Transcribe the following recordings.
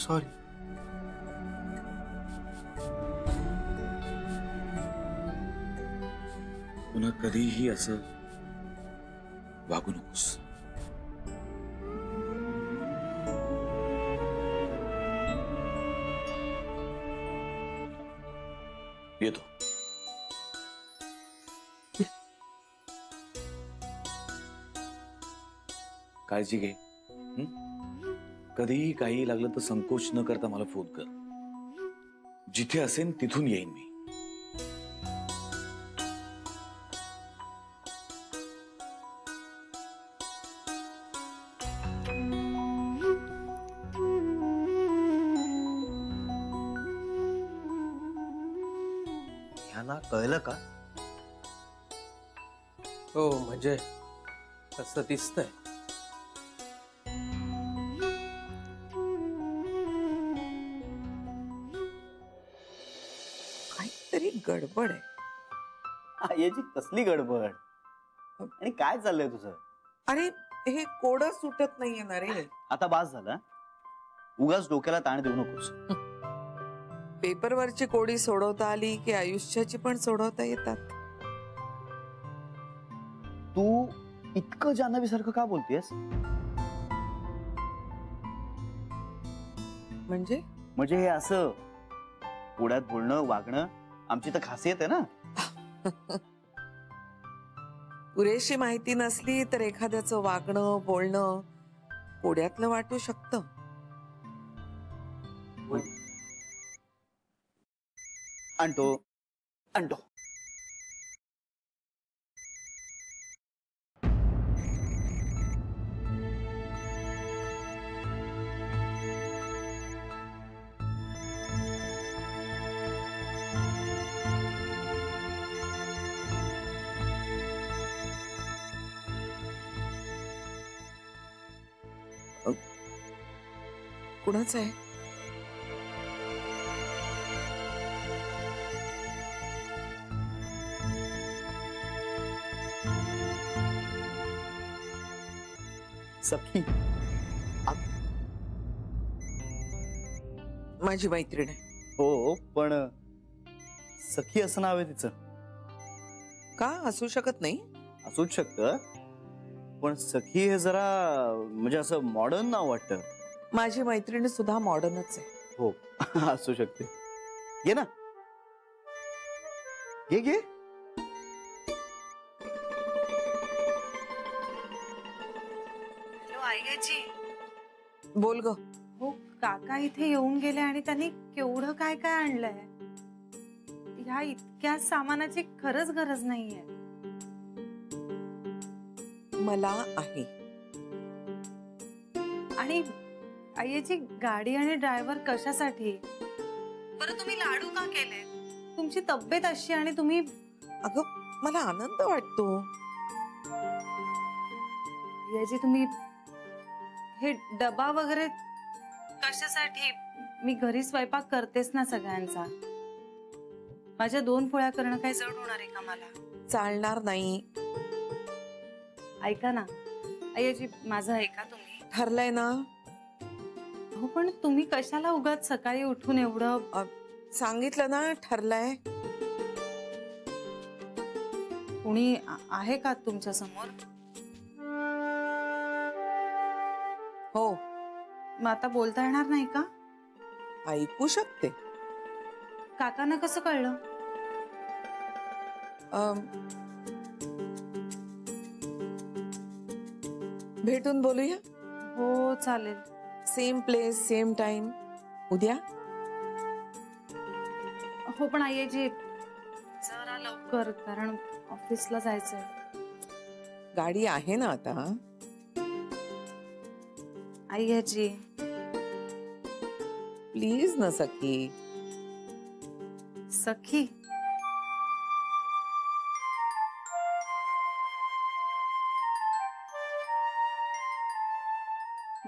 Sorry. पुन्हा कधीही असं वागू नकोस. येतो. काळजी घे. कधीही काही लागलं तर संकोच न करता मला फोन कर. जिथे असेन तिथून येईन मी. ह्यांना कळलं का? हो म्हणजे असं दिसतंय. काहीतरी गडबड आहे. याची कसली गडबड? आणि काय चाललंय तुझं? अरे हे कोड सुटत नाहीये ना रे. आता बास झाला. उगाच डोक्याला ताण देऊ नकोस. पेपरवरची कोडी सोडवता आली की आयुष्याची पण सोडवता येतात. तू इतकं जान्हवीसारखं का बोलतेस? म्हणजे हे असं पुढ्यात बोलणं वागणं आमची तर खासियत आहे ना. पुरेशी माहिती नसली तर एखाद्याचं वागणं बोलणं कोड्यातलं वाटू शकतं. आणतो. कुणाचं आहे? सखी. माझी मैत्रीण आहे. हो पण सखी असं नाव आहे तिचं. का असू शकत नाही? असूच शकतं पण सखी हे जरा म्हणजे असं मॉडर्न नाव वाटतं. माझी मैत्रीण सुद्धा मॉडर्नच आहे. हो असू शकते. घे ना. घे. बोल ग. हो काका इथे येऊन गेले आणि त्यांनी केवढं काय काय आणलंय. ह्या इतक्या सामानाची खरंच गरज नाहीये. मला आहे. आणि आईची गाडी आणि ड्रायव्हर कशासाठी? बरं तुम्ही लाडू का केले? तुमची तब्येत अशी आणि तुम्ही. अगं मला आनंद वाटतो. आईजी तुम्ही हे डबा वगैरे कशासाठी? मी घरी स्वयंपाक करतेस ना सगळ्यांचा. माझ्या 2 पोळ्या करणं काही जड होणार आहे का मला? चालणार नाही. ऐका ना आईजी माझं ऐका तुम्ही. ठरलंय ना? हो पण तुम्ही कशाला उगाच सकाळी उठून एवढं. सांगितलं ना ठरलंय. कोणी आहे का तुमच्या समोर? हो. मग आता बोलता येणार नाही का? ऐकू शकते. काकांना कसं कळलं? भेटून बोलूया. हो चालेल. Same place same time. उद्या. हो पण आईजी जरा लवकर कारण ऑफिसला जायचंय. गाडी आहे ना आता? आईजी प्लीज ना सखी. सखी.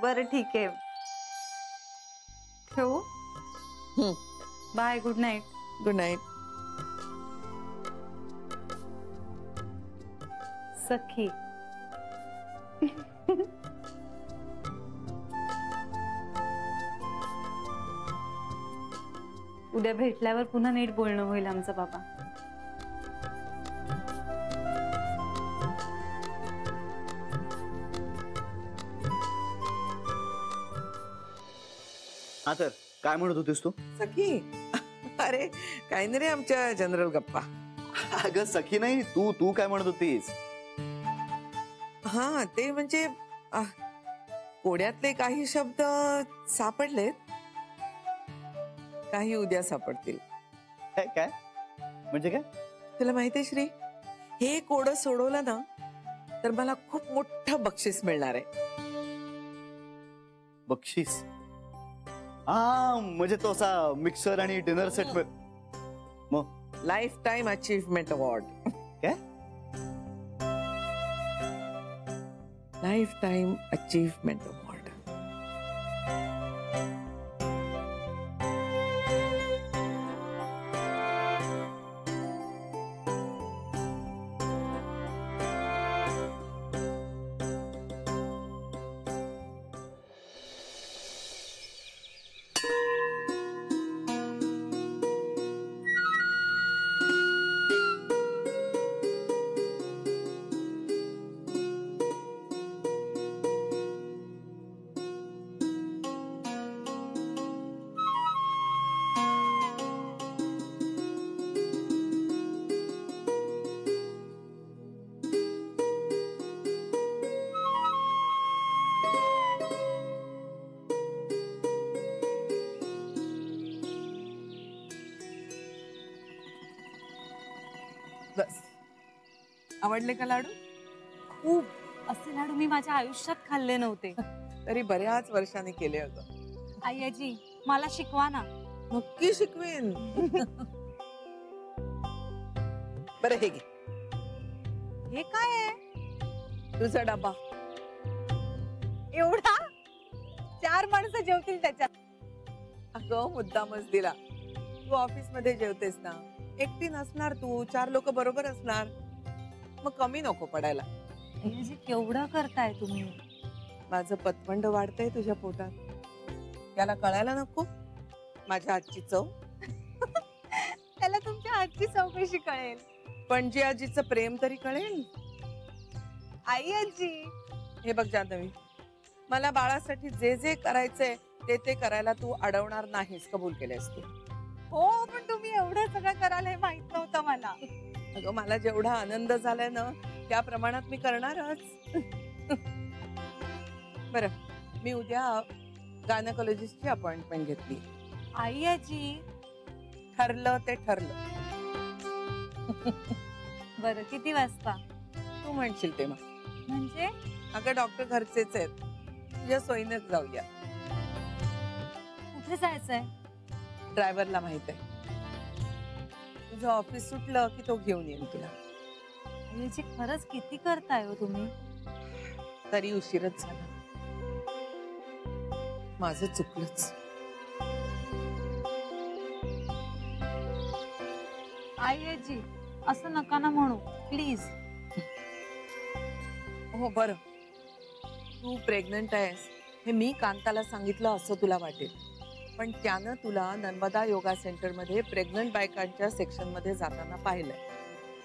बरं ठीक आहे. ठेवू? Bye. Good night. Good night. सखी. उद्या भेटल्यावर पुन्हा नीट बोलणं होईल आमचं बाबा. हा तर काय म्हणत होतीस तू? सखी अरे काही नाही रे, आमच्या जनरल गप्पा. अगं सखी नाही, तू तू काय म्हणत होतीस? हा ते म्हणजे कोड्यातले काही शब्द सापडलेत, काही उद्या सापडतील. काय काय म्हणजे काय? तुला माहितीये श्री, हे कोडं सोडवलं ना तर मला खूप मोठं बक्षीस मिळणार आहे. बक्षीस? हा म्हणजे तो असा मिक्सर आणि डिनर सेट. मग लाईफ टाइम अचीवमेंट अवॉर्ड. काय? Lifetime achievement award. बस, आवडले का लाडू? खूप. असे लाडू मी माझ्या आयुष्यात खाल्ले नव्हते. तरी बऱ्याच वर्षांनी केले अगं. आई आजी मला शिकवा ना. नक्की शिकवेन. बरं हे घे, हे काय आहे? तुझा डबा. एवढा? 4 माणसं जेवतील त्याच्यात. अगं मुद्दामच दिला. तू ऑफिस मध्ये जेवतेस ना, एकटी नसणार तू, 4 लोक बरोबर असणार, मग कमी नको पडायला. आई आजी केवढं करताय तुम्ही? माझं पतवंड वाढतंय तुझ्या पोटात, त्याला कळायला नको माझ्या आजची चव. त्याला तुमच्या आजची चौकशी कळेल, पण जी आजीचं प्रेम तरी कळेल. आई आजी हे बघ जान्हवी, मला बाळासाठी जे जे करायचंय ते ते करायला तू अडवणार नाहीस, कबूल केलेस तू. हो, पण तुम्ही एवढं सगळं कराल हे माहित नव्हतं मला. अगं मला जेवढा आनंद झालाय ना त्या प्रमाणात मी करणारच. बरं, मी उद्या गायनेकोलॉजिस्टची अपॉइंटमेंट घेतली. आई आजी ठरलं ते ठरलं. बरं, किती वाजता? तू म्हणशील तेव्हा. म्हणजे? अगं डॉक्टर घरचेच आहेत, तुझ्या सोयीनेच जाऊया. कुठे जायचंय? ड्रायव्हरला माहित आहे. तुझं ऑफिस सुटलं की तो घेऊन येईल तुला. आई आजी खरंच किती करताय हो तुम्ही? तरी उशीरच झाला. माझं चुकलंच. आई आजी असं नका ना म्हणू प्लीज. हो बरं, तू प्रेग्नंट आहेस हे मी कांताला सांगितलं असं तुला वाटेल, पण त्यानं तुला नर्मदा योगा सेंटर मध्ये प्रेग्नंट बायकांच्या सेक्शन मध्ये जाताना पाहिलंय.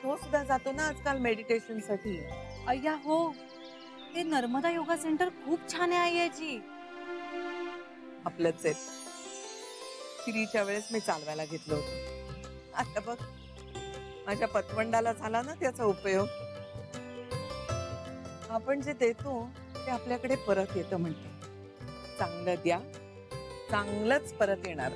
तो सुद्धा जातो ना आजकाल मेडिटेशन साठी. अय्या हो, ते नर्मदा योगा सेंटर खूप छान आहे आई आजी. आपलंच आहे. श्रीच्या वेळेस मी चालवायला घेतलं होतं. आता बघ माझ्या पतवंडाला झाला ना त्याचा उपयोग. आपण जे देतो ते आपल्याकडे परत येतं म्हणते. चांगलं द्या, चांगलंच परत येणार.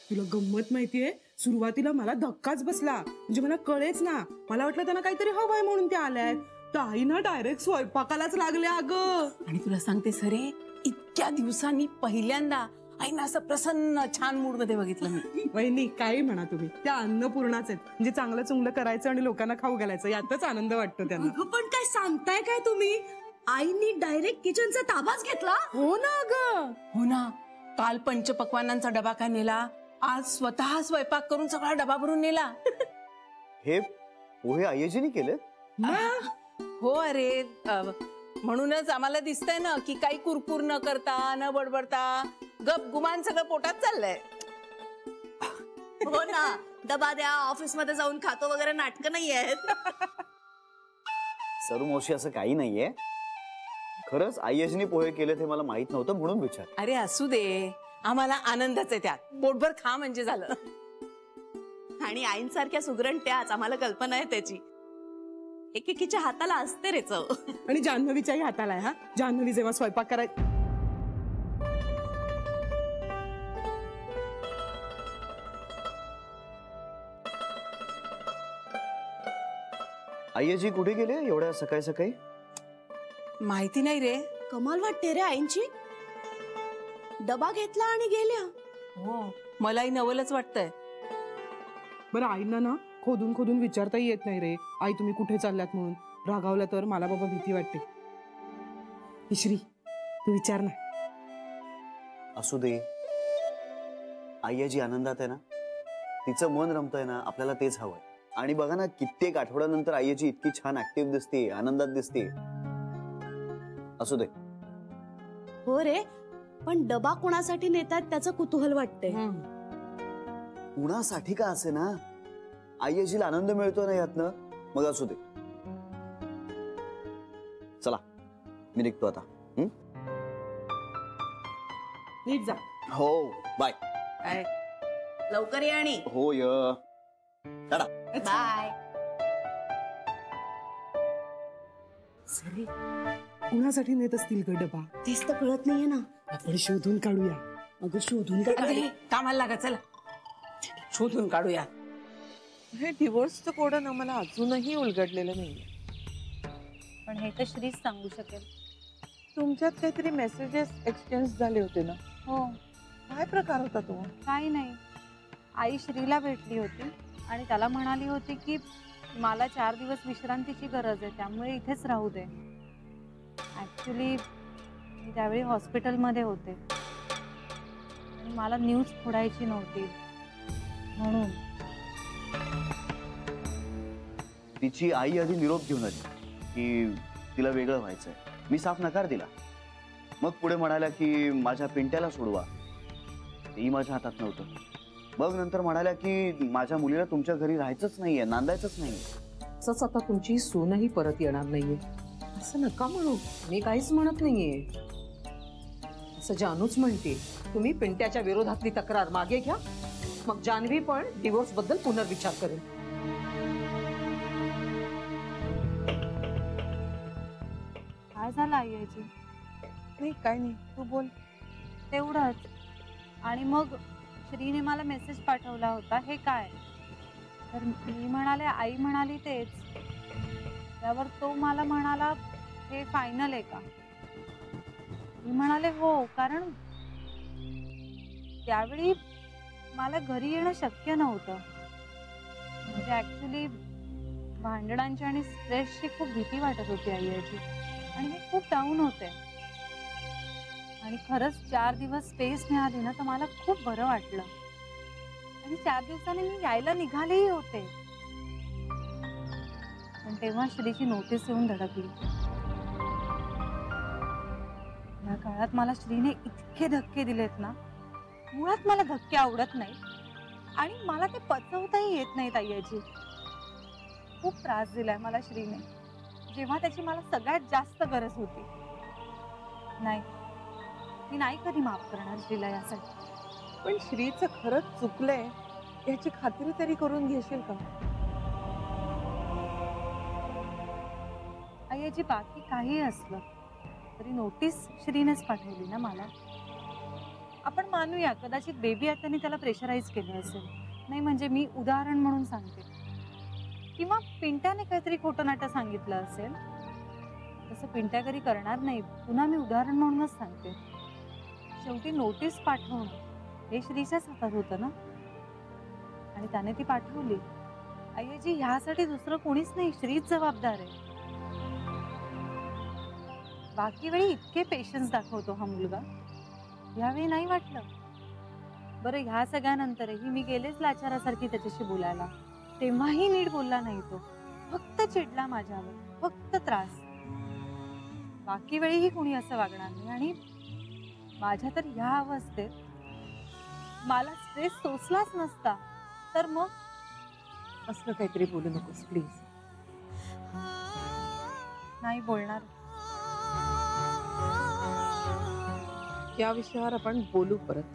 तुला गंमत माहितीये, सुरुवातीला मला धक्काच बसला. म्हणजे मला कळेच ना, मला वाटलं त्यांना काहीतरी हवंय म्हणून ते आल्यात. तर आई ना डायरेक्ट स्वयंपाकालाच लागल्या अगं. आणि तुला सांगते सरे, इतक्या दिवसांनी पहिल्यांदा आईना असं प्रसन्न छान मूड मध्ये बघितलं मी. वहिनी काही म्हणा तुम्ही, त्या अन्नपूर्णाच आहेत. म्हणजे चांगलं चुंगलं करायचं आणि लोकांना खाऊ घालायचं, यातच आनंद वाटतो त्यांना. पण काय सांगताय काय तुम्ही? आईनी डायरेक्ट किचनचा ताबाच घेतला. हो ना अगं. हो ना, काल पंचपक्वान्नांचा डबा काय नेला, आज स्वतः स्वयंपाक करून सगळा डबा भरून नेला. हे पोहे आईजीने केले? हो अरे, म्हणूनच आम्हाला दिसतंय ना की काही कुरकुर न करता न बडबडता गप गुमान सगळं पोटात चाललंय. हो ना, डबा द्या, ऑफिस मध्ये जाऊन खातो वगैरे नाटकं नाही आहेत. सरू मावशी असं काही नाहीये. खरंच आय्याजीने पोहे केले ते मला माहित नव्हतं म्हणून विचार. अरे असू दे, आम्हाला आनंदच आहे त्यात. पोटभर खा म्हणजे झालं. आणि आईंसारख्या सुगरण त्याच, आम्हाला कल्पना आहे त्याची. एकेकीच्या हाताला असते रे चव. आणि जान्हवीच्याही हाताला आहे. हा, जान्हवी जेव्हा स्वयंपाक कराय आय्याजी कुठे गेले एवढ्या सकाळी सकाळी? माहिती नाही रे. कमाल वाटते रे आईंची. डबा घेतला आणि गेल्या. हो, मलाही नवलच वाटतंय. बरं, आईंना ना खोदून खोदून विचारताही येत नाही रे, आई तुम्ही कुठे चालल्यात म्हणून. रागावलं तर मला बाबा भीती वाटते. श्री, तू विचार ना. असू दे, आय्याजी आनंदात आहे ना, तिचं मन रमतंय ना, आपल्याला तेच हवंय. आणि बघा ना, कित्येक आठवड्यानंतर आय्याजी इतकी छान ऍक्टिव्ह दिसते, आनंदात दिसते. असू दे. हो रे, पण डबा कोणासाठी नेतात त्याचं कुतूहल वाटते. कुणासाठी का असे ना, आय्याजीला आनंद मिळतो ना यातनं, मग असू दे. चला, मी निघतो आता. नीट जा. हो, बाय. लवकर ये. आणि हो य. बाय. सरी, कुणासाठी नेत असतील ग डबा? तेच तर कळत नाहीये ना. आपण शोधून काढूया. अगं शोधून काय अरे, कामाला लागा, चला शोधून काढूया. हे डिवोर्सचं कोडं ना मला अजूनही उलगडलेलं नाहीये. पण हे तर श्रीच सांगू शकेल. तुमच्यात काहीतरी मेसेजेस एक्सचेंज झाले होते ना? हो, काय प्रकार होता तो? काही नाही. आई श्रीला भेटली होती आणि त्याला म्हणाली होती की मला 4 दिवस विश्रांतीची गरज आहे, त्यामुळे इथेच राहू दे. ऍक्च्युली मी त्यावेळी हॉस्पिटलमध्ये होते आणि मला न्यूज फोडायची नव्हती म्हणून. तिची आई आधी निरोप घेऊन आली की तिला वेगळं व्हायचंय. मी साफ नकार दिला. मग पुढे म्हणाल्या की माझ्या पिंट्याला सोडवा. तेही माझ्या हातात नव्हतं. मग नंतर म्हणाल्या की माझ्या मुलीला तुमच्या घरी राहायचंच नाहीये, नांदायचंच नाहीये. असंच आता तुमची सूनही परत येणार नाहीये. असं नका म्हणू, मी काहीच म्हणत नाहीये. असं जानूच म्हणते. तुम्ही पिंट्याच्या विरोधातली तक्रार मागे घ्या, मग जान्हवी पण डिवोर्स बद्दल पुनर्विचार करेल. काय झालं आईची? नाही, काय नाही, तू बोल. तेवढंच. आणि मग श्रीने मला मेसेज पाठवला होता. हे काय? तर मी म्हणाले आई म्हणाली तेच. त्यावर तो मला म्हणाला हे फायनल आहे का? मी म्हणाले हो, कारण त्यावेळी मला घरी येणं शक्य नव्हतं. म्हणजे ऍक्च्युली भांडणांची आणि स्ट्रेसची खूप भीती वाटत होती आईची आणि मी खूप डाऊन होते. आणि खरंच 4 दिवस स्पेस मिळाली ना तर मला खूप बरं वाटलं. आणि 4 दिवसांनी मी यायला निघालेही होते, पण तेव्हा श्रीची नोटीस येऊन धडकली. या काळात मला श्रीने इतके धक्के दिलेत ना, मुळात मला धक्के आवडत नाही आणि मला ते पचवताही येत नाहीत आईची. खूप त्रास दिलाय मला श्रीने, जेव्हा त्याची मला सगळ्यात जास्त गरज होती. नाही, मी नाही कधी माफ करणार श्रीला यासाठी. पण श्रीचं खरंच चुकलंय याची खात्री तरी करून घेशील का? आईची बाकी काही असलं तरी नोटीस श्रीनेच पाठवली ना मला. आपण मानूया कदाचित बेबी आत्याने त्याला प्रेशराईज केलं असेल. नाही म्हणजे मी उदाहरण म्हणून सांगते. किंवा पिंट्याने काहीतरी खोटं नाटं सांगितलं असेल. तसं पिंट्या कधी करणार नाही, पुन्हा मी उदाहरण म्हणूनच सांगते. शेवटी नोटीस पाठवणं हे श्रीच्याच हातात होतं ना, आणि त्याने ती पाठवली. आईजी ह्यासाठी दुसरं कोणीच नाही, श्रीच जबाबदार आहे. बाकी वेळी इतके पेशन्स दाखवतो हा मुलगा, यावेळी नाही वाटलं. बरं, ह्या सगळ्यानंतरही मी गेलेच लाचारासारखी त्याच्याशी बोलायला, तेव्हाही नीट बोलला नाही तो. फक्त चिडला माझ्यावर, फक्त त्रास. बाकी वेळीही कोणी असं वागणार नाही. आणि माझ्या तर ह्या अवस्थेत मला स्ट्रेस सोसलाच नसता तर मग. असलं काहीतरी बोलू नकोस प्लीज. नाही बोलणार. या विषयावर आपण बोलू परत.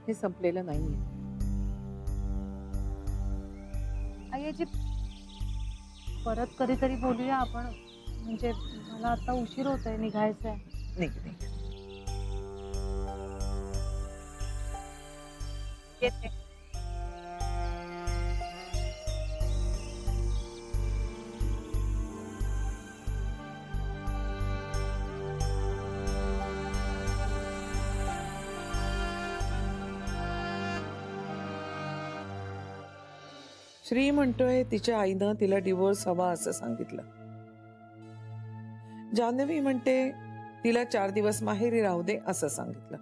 हे संपलेलं नाहीये. आई आजी परत कधीतरी बोलूया आपण. म्हणजे मला आता उशीर होतोय, निघायचंय. निघ. येते. श्री म्हणतोय तिच्या आईनं तिला डिवोर्स हवा असं सांगितलं. जान्हवी म्हणते तिला 4 दिवस माहेरी राहू दे असं सांगितलं.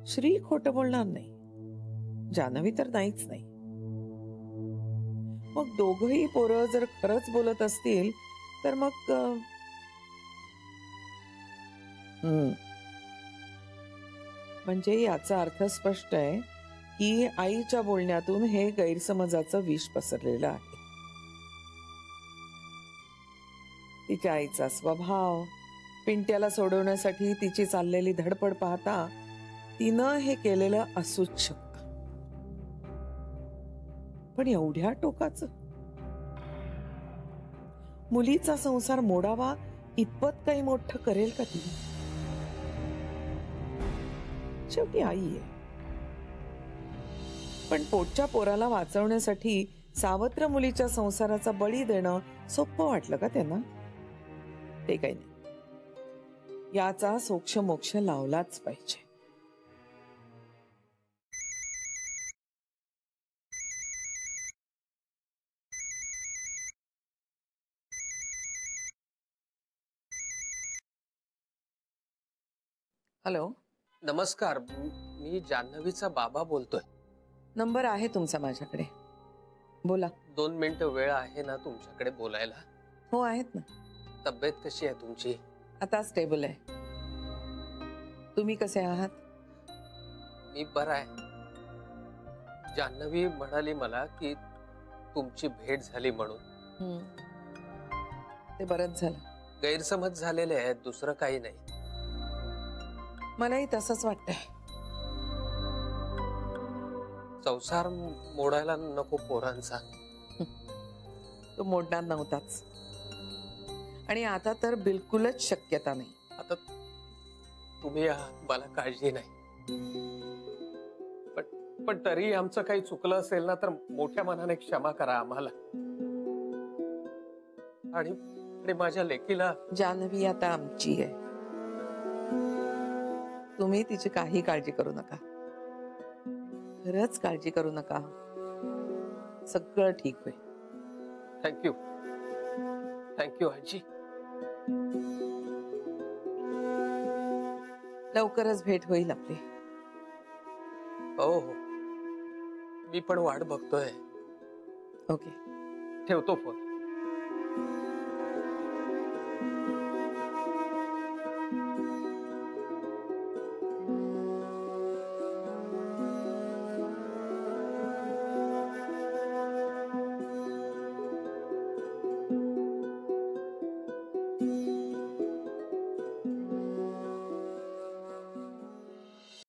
श्री खोटं बोलणार नाही, जान्हवी तर नाहीच नाही. मग दोघही पोरं जर खरंच बोलत असतील तर मग म्हणजे याचा अर्थ स्पष्ट आहे की आईच्या बोलण्यातून हे गैरसमजाचं विष पसरलेलं आहे. तिच्या आईचा स्वभाव, पिंट्याला सोडवण्यासाठी तिची चाललेली धडपड पाहता तिनं हे केलेलं असूच शकतं. पण एवढ्या टोकाचं? मुलीचा संसार मोडावा इतपत काही मोठं करेल का ती? शेवटी आई आहे. पण पोटच्या पोराला वाचवण्यासाठी सावत्र मुलीच्या संसाराचा बळी देणं सोपं वाटलं का त्यांना? ते काही नाही. याचा सोक्ष मोक्ष लावलाच पाहिजे. हॅलो. नमस्कार, मी जान्हवीचा बाबा बोलतोय. नंबर आहे तुमचा माझ्याकडे, बोला. 2 मिनिटं वेळ आहे ना तुमच्याकडे बोलायला? हो आहेत ना. तब्येत कशी आहे तुमची? आता स्टेबल आहे. तुम्ही कसे आहात? मी बरा आहे. जान्हवी म्हणाली मला की तुमची भेट झाली म्हणून. ते बरंच झालं. गैरसमज झालेले आहेत, दुसरं काही नाही. मलाही तसंच वाटतंय. संसार मोडायला नको पोरांचा. तो मोडणार नव्हताच आणि आता तर बिलकुलच शक्यता नाही. आता तुम्ही आहात, मला काळजी नाही. पण तरी आमचं काही चुकलं असेल ना तर मोठ्या मनाने क्षमा करा आम्हाला. आणि माझ्या लेकीला. जान्हवी आता आमची आहे. तुम्ही तिची काही काळजी करू नका. खरंच काळजी करू नका. सगळं ठीक होईल. थँक्यू. थँक्यू आजी. लवकरच भेट होईल आपली. हो हो, मी पण वाट बघतोय. ओके, ठेवतो फोन.